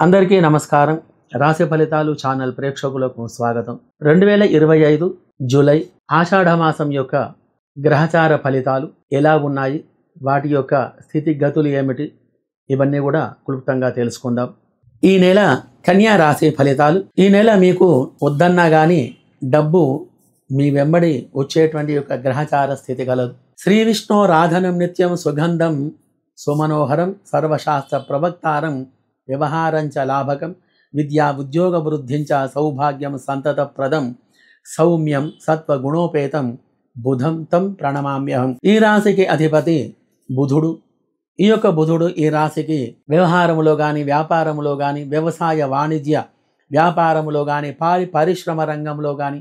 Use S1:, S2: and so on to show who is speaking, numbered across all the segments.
S1: అందరికీ నమస్కారం. రాశి ఫలితాలు ఛానల్ ప్రేక్షకులకు స్వాగతం. 2025 జూలై ఆషాఢ మాసం యొక్క గ్రహచార ఫలితాలు ఎలా ఉన్నాయి, వాటి యొక్క స్థితిగతులు ఏమిటి, ఇవన్నీ కూడా క్లుప్తంగా తెలుసుకుందాం. ఈ నెల కన్యా రాశి ఫలితాలు. ఈ నెల మీకు వద్దన్నా కానీ డబ్బు మీ వెంబడి వచ్చేటువంటి యొక్క గ్రహచార స్థితి కలదు. శ్రీ విష్ణు రాధనం నిత్యం సుగంధం సుమనోహరం సర్వశాస్త్ర ప్రవక్తారం వ్యవహారంచ లాభకం విద్యా ఉద్యోగ వృద్ధించ సౌభాగ్యం సంతతప్రదం సౌమ్యం సత్వగుణోపేతం బుధం తం ప్రణమామ్యహం. ఈ రాశికి అధిపతి బుధుడు. ఈ యొక్క బుధుడు ఈ రాశికి వ్యవహారములో కానీ, వ్యాపారములో కానీ, వ్యవసాయ వాణిజ్య వ్యాపారములో కానీ, పరిశ్రమ రంగంలో కానీ,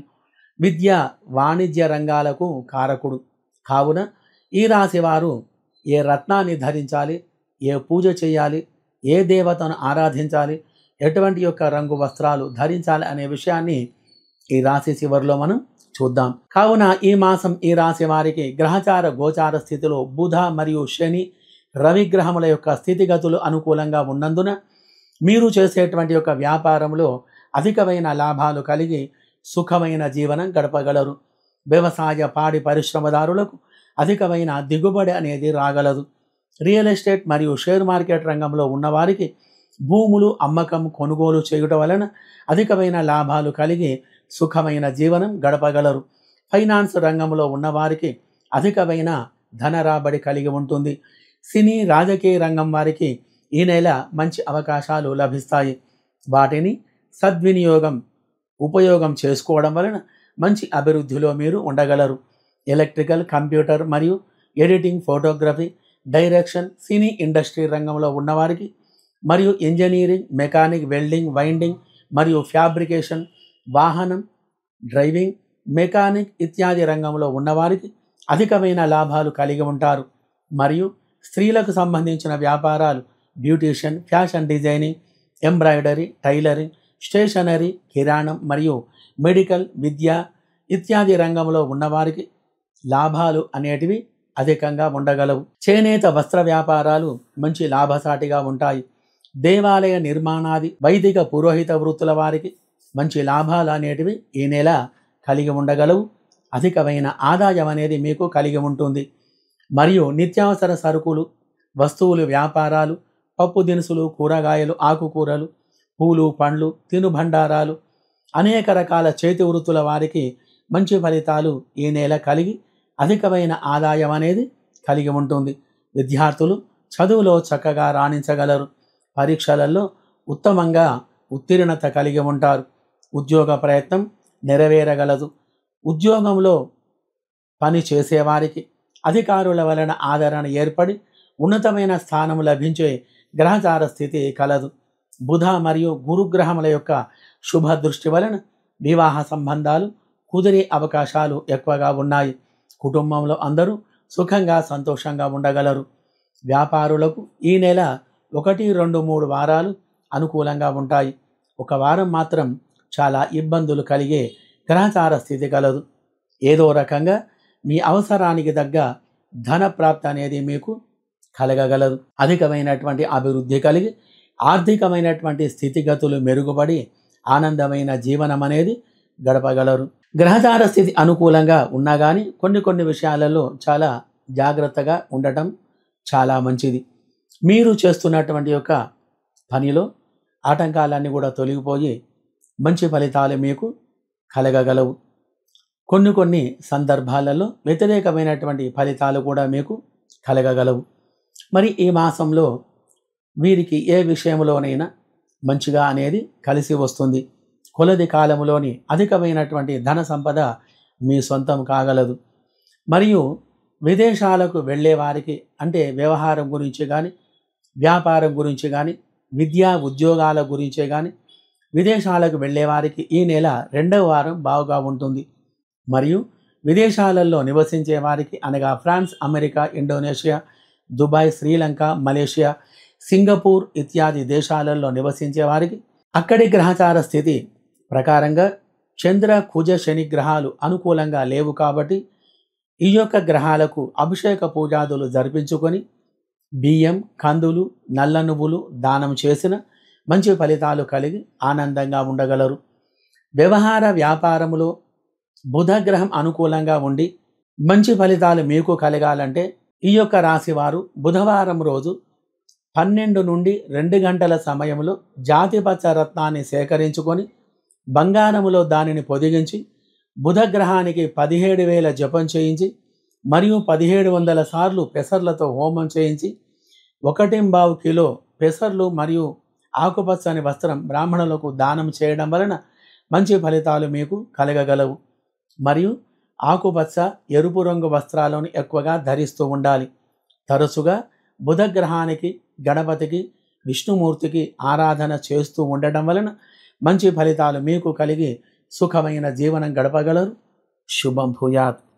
S1: విద్య వాణిజ్య రంగాలకు కారకుడు. కావున ఈ రాశి వారు ఏ రత్నాన్ని ధరించాలి, ఏ పూజ చేయాలి, ఏ దేవతను ఆరాధించాలి, ఎటువంటి యొక్క రంగు వస్త్రాలు ధరించాలి అనే విషయాన్ని ఈ రాశి చివరిలో మనం చూద్దాం. కావున ఈ మాసం ఈ రాశి వారికి గ్రహచార గోచార స్థితిలో బుధ మరియు శని రవి గ్రహముల యొక్క స్థితిగతులు అనుకూలంగా ఉన్నందున మీరు చేసేటువంటి యొక్క వ్యాపారంలో అధికమైన లాభాలు కలిగి సుఖమైన జీవనం గడపగలరు. వ్యవసాయ పాడి పరిశ్రమదారులకు అధికమైన దిగుబడి అనేది రాగలదు. రియల్ ఎస్టేట్ మరియు షేర్ మార్కెట్ రంగంలో ఉన్నవారికి భూములు అమ్మకం కొనుగోలు చేయడం వలన అధికమైన లాభాలు కలిగి సుఖమైన జీవనం గడపగలరు. ఫైనాన్స్ రంగంలో ఉన్నవారికి అధికమైన ధన రాబడి కలిగి ఉంటుంది. సినీ రాజకీయ రంగం వారికి ఈ నెల మంచి అవకాశాలు లభిస్తాయి. వాటిని ఉపయోగం చేసుకోవడం వలన మంచి అభివృద్ధిలో మీరు ఉండగలరు. ఎలక్ట్రికల్, కంప్యూటర్ మరియు editing, photography, direction, cine industry రంగంలో ఉన్నవారికి మరియు ఇంజనీరింగ్, మెకానిక్, వెల్డింగ్, వైండింగ్ మరియు ఫ్యాబ్రికేషన్, వాహనం, డ్రైవింగ్, మెకానిక్ ఇత్యాది రంగంలో ఉన్నవారికి అధికమైన లాభాలు కలిగి ఉంటారు. మరియు స్త్రీలకు సంబంధించిన వ్యాపారాలు beautician, fashion designing, embroidery, tailoring, stationery, కిరాణం మరియు మెడికల్, విద్య ఇత్యాది రంగంలో ఉన్నవారికి లాభాలు అనేటివి అధికంగా ఉండగలవు. చేనేత వస్త్ర వ్యాపారాలు మంచి లాభసాటిగా ఉంటాయి. దేవాలయ నిర్మాణాది, వైదిక పురోహిత వృత్తుల వారికి మంచి లాభాలు అనేటివి ఈ నెల కలిగి ఉండగలవు. అధికమైన ఆదాయం అనేది మీకు కలిగి ఉంటుంది. మరియు నిత్యావసర సరుకులు, వస్తువులు వ్యాపారాలు, పప్పు దినుసులు, కూరగాయలు, ఆకుకూరలు, పూలు, పండ్లు, తినుబండారాలు, అనేక రకాల చేతి వృత్తుల వారికి మంచి ఫలితాలు ఈ నెల కలిగి అధికమైన ఆదాయం అనేది కలిగి ఉంటుంది. విద్యార్థులు చదువులో చక్కగా రాణించగలరు. పరీక్షలలో ఉత్తమంగా ఉత్తీర్ణత కలిగి ఉంటారు. ఉద్యోగ ప్రయత్నం నెరవేరగలదు. ఉద్యోగంలో పని చేసేవారికి అధికారుల వలన ఆదరణ ఏర్పడి ఉన్నతమైన స్థానం లభించే గ్రహచార స్థితి కలదు. బుధ మరియు గురుగ్రహముల యొక్క శుభ దృష్టి వలన వివాహ సంబంధాలు కుదిరే అవకాశాలు ఎక్కువగా ఉన్నాయి. కుటుంబంలో అందరూ సుఖంగా సంతోషంగా ఉండగలరు. వ్యాపారులకు ఈ నెల 1, 2, 3 వారాలు అనుకూలంగా ఉంటాయి. ఒక వారం మాత్రం చాలా ఇబ్బందులు కలిగే గ్రహచార స్థితి కలదు. ఏదో రకంగా మీ అవసరానికి తగ్గ ధన ప్రాప్తి అనేది మీకు కలగగలదు. అధికమైనటువంటి అభివృద్ధి కలిగి ఆర్థికమైనటువంటి స్థితిగతులు మెరుగుపడి ఆనందమైన జీవనం అనేది గడపగలరు. గ్రహచార స్థితి అనుకూలంగా ఉన్నా కానీ కొన్ని విషయాలలో చాలా జాగ్రత్తగా ఉండటం చాలా మంచిది. మీరు చేస్తున్నటువంటి యొక్క పనిలో ఆటంకాలన్నీ కూడా తొలగిపోయి మంచి ఫలితాలు మీకు కలగగలవు. కొన్ని సందర్భాలలో వ్యతిరేకమైనటువంటి ఫలితాలు కూడా మీకు కలగగలవు. మరి ఈ మాసంలో వీరికి ఏ విషయంలోనైనా మంచిగా అనేది కలిసి వస్తుంది. కొలది కాలంలోని అధికమైనటువంటి ధన సంపద మీ సొంతం కాగలదు. మరియు విదేశాలకు వెళ్ళే వారికి, అంటే వ్యవహారం గురించి కానీ, వ్యాపారం గురించి కానీ, విద్యా ఉద్యోగాల గురించే కానీ విదేశాలకు వెళ్ళే వారికి ఈ నెల 2వ వారం బాగుగా ఉంటుంది. మరియు విదేశాలలో నివసించే వారికి, అనగా France, America, Indonesia, Dubai, Sri Lanka, Malaysia, Singapore ఇత్యాది దేశాలలో నివసించే వారికి అక్కడి గ్రహచార స్థితి ప్రకారంగా చంద్ర, కుజ, శని గ్రహాలు అనుకూలంగా లేవు. కాబట్టి ఈ యొక్క గ్రహాలకు అభిషేక పూజాదులు జరిపించుకొని బియ్యం, కందులు, నల్ల నువ్వులు దానం చేసిన మంచి ఫలితాలు కలిగి ఆనందంగా ఉండగలరు. వ్యవహార వ్యాపారములో బుధగ్రహం అనుకూలంగా ఉండి మంచి ఫలితాలు మీకు కలగాలంటే ఈ యొక్క రాశి వారు బుధవారం రోజు 12 నుండి 2 గంటల సమయంలో జాతిపచ్చ రత్నాన్ని సేకరించుకొని బంగారములో దానిని పొదిగించి బుధగ్రహానికి 17,000 జపం చేయించి మరియు 1700 సార్లు పెసర్లతో హోమం చేయించి 1.25 కిలో పెసర్లు మరియు ఆకుపచ్చని వస్త్రం బ్రాహ్మణులకు దానం చేయడం వలన మంచి ఫలితాలు మీకు కలగగలవు. మరియు ఆకుపచ్చ ఎరుపు రంగు వస్త్రాలను ఎక్కువగా ధరిస్తూ ఉండాలి. తరచుగా బుధగ్రహానికి, గణపతికి, విష్ణుమూర్తికి ఆరాధన చేస్తూ ఉండడం వలన మంచి ఫలితాలు మీకు కలిగి సుఖమైన జీవనం గడపగలరు. శుభం భూయాత్.